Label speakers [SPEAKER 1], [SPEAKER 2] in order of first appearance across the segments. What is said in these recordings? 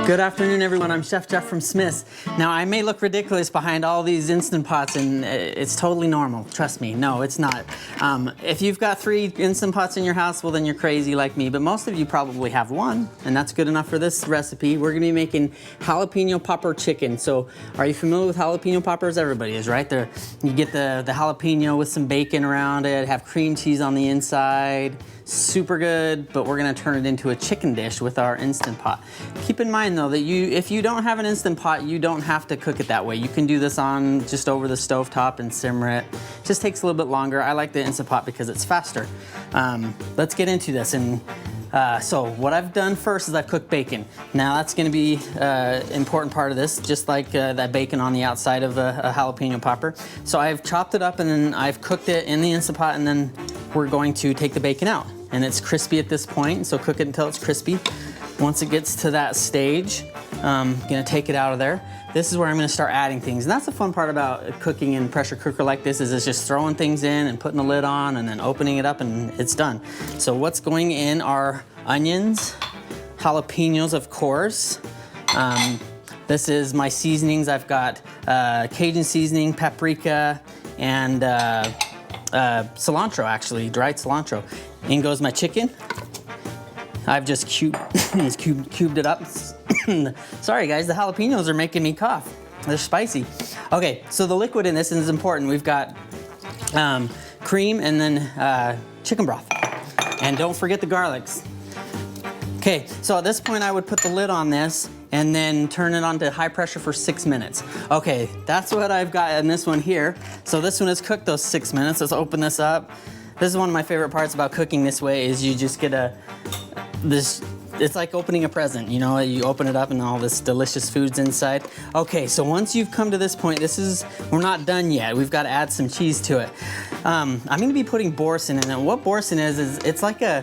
[SPEAKER 1] Good afternoon, everyone. I'm Chef Jeff from Smith's. Now, I may look ridiculous behind all these Instant Pots, and it's totally normal. Trust me. No, it's not. If you've got 3 Instant Pots in your house, well, then you're crazy like me. But most of you probably have 1, and that's good enough for this recipe. We're going to be making Jalapeno Popper Chicken. So, are you familiar with jalapeno poppers? Everybody is, right? You get the jalapeno with some bacon around it, have cream cheese on the inside. Super good, but we're gonna turn it into a chicken dish with our Instant Pot. Keep in mind though that if you don't have an Instant Pot, you don't have to cook it that way. You can do this on just over the stove top and simmer it. It just takes a little bit longer. I like the Instant Pot because it's faster. Let's get into this. And so what I've done first is I've cooked bacon. Now that's gonna be an important part of this, just like that bacon on the outside of a jalapeno popper. So I've chopped it up and then I've cooked it in the Instant Pot, and then we're going to take the bacon out. And it's crispy at this point, so cook it until it's crispy. Once it gets to that stage, I'm gonna take it out of there. This is where I'm gonna start adding things. And that's the fun part about cooking in a pressure cooker like this, is it's just throwing things in and putting the lid on and then opening it up and it's done. So what's going in are onions, jalapenos, of course. This is my seasonings. I've got Cajun seasoning, paprika, and cilantro, actually, dried cilantro. In goes my chicken. I've just cubed it up. Sorry guys, the jalapenos are making me cough. They're spicy. Okay, so the liquid in this is important. We've got cream and then chicken broth. And don't forget the garlics. Okay, so at this point I would put the lid on this and then turn it on to high pressure for 6 minutes. Okay, that's what I've got in this one here. So this one is cooked those 6 minutes. Let's open this up. This is one of my favorite parts about cooking this way, is you just get it's like opening a present, you know, you open it up and all this delicious food's inside. Okay, so once you've come to this point, we're not done yet. We've got to add some cheese to it. I'm gonna be putting boursin in it. What boursin is it's like a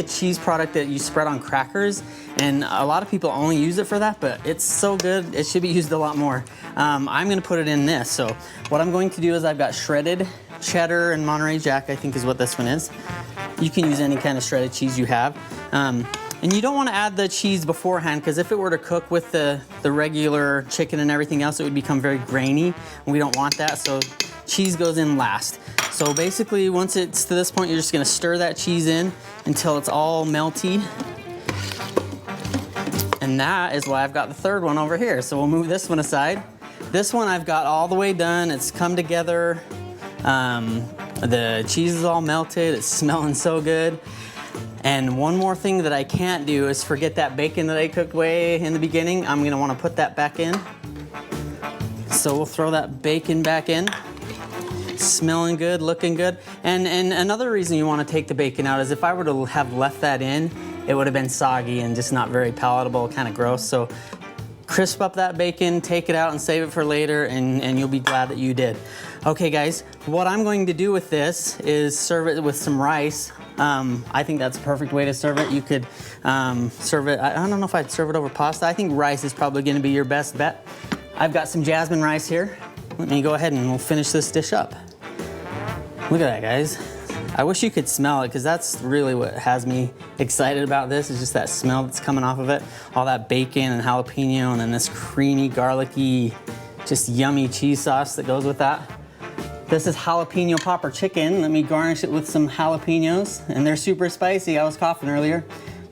[SPEAKER 1] cheese product that you spread on crackers, and a lot of people only use it for that, but it's so good, it should be used a lot more. I'm gonna put it in this. So what I'm going to do is I've got shredded cheddar and Monterey Jack, I think is what this one is. You can use any kind of shredded cheese you have. And you don't want to add the cheese beforehand, because if it were to cook with the regular chicken and everything else, it would become very grainy. And we don't want that, so cheese goes in last. So basically, once it's to this point, you're just gonna stir that cheese in until it's all melty. And that is why I've got the third one over here. So we'll move this one aside. This one I've got all the way done. It's come together. The cheese is all melted. It's smelling so good. And one more thing that I can't do is forget that bacon that I cooked way in the beginning. I'm gonna wanna put that back in. So we'll throw that bacon back in. Smelling good, looking good. And another reason you wanna take the bacon out is if I were to have left that in, it would have been soggy and just not very palatable, kind of gross. So crisp up that bacon, take it out and save it for later, and you'll be glad that you did. Okay guys, what I'm going to do with this is serve it with some rice. I think that's a perfect way to serve it. You could serve it, I don't know if I'd serve it over pasta. I think rice is probably gonna be your best bet. I've got some jasmine rice here. Let me go ahead and we'll finish this dish up. Look at that, guys. I wish you could smell it, because that's really what has me excited about this, is just that smell that's coming off of it. All that bacon and jalapeno, and then this creamy, garlicky, just yummy cheese sauce that goes with that. This is Jalapeno Popper Chicken. Let me garnish it with some jalapenos, and they're super spicy. I was coughing earlier,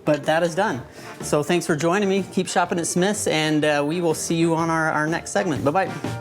[SPEAKER 1] but that is done. So thanks for joining me. Keep shopping at Smith's, and we will see you on our next segment. Bye-bye.